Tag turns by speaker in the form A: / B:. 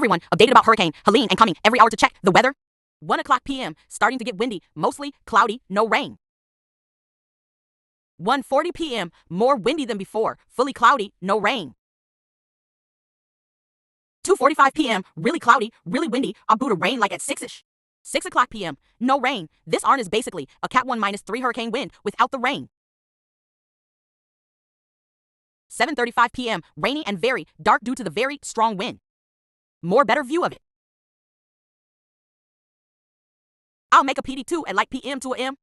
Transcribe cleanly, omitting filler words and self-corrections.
A: everyone, updated about Hurricane Helene and coming every hour to check the weather. 1 o'clock p.m. Starting to get windy, mostly cloudy, no rain. 1:40 p.m. More windy than before, fully cloudy, no rain. 2:45 p.m. Really cloudy, really windy, about to rain like at 6ish. 6 o'clock p.m. No rain. This arm is basically a Cat 1 -3 hurricane wind without the rain. 7:35 p.m. Rainy and very dark due to the very strong wind. More better view of it. I'll make a PD2 at like p.m. to a m.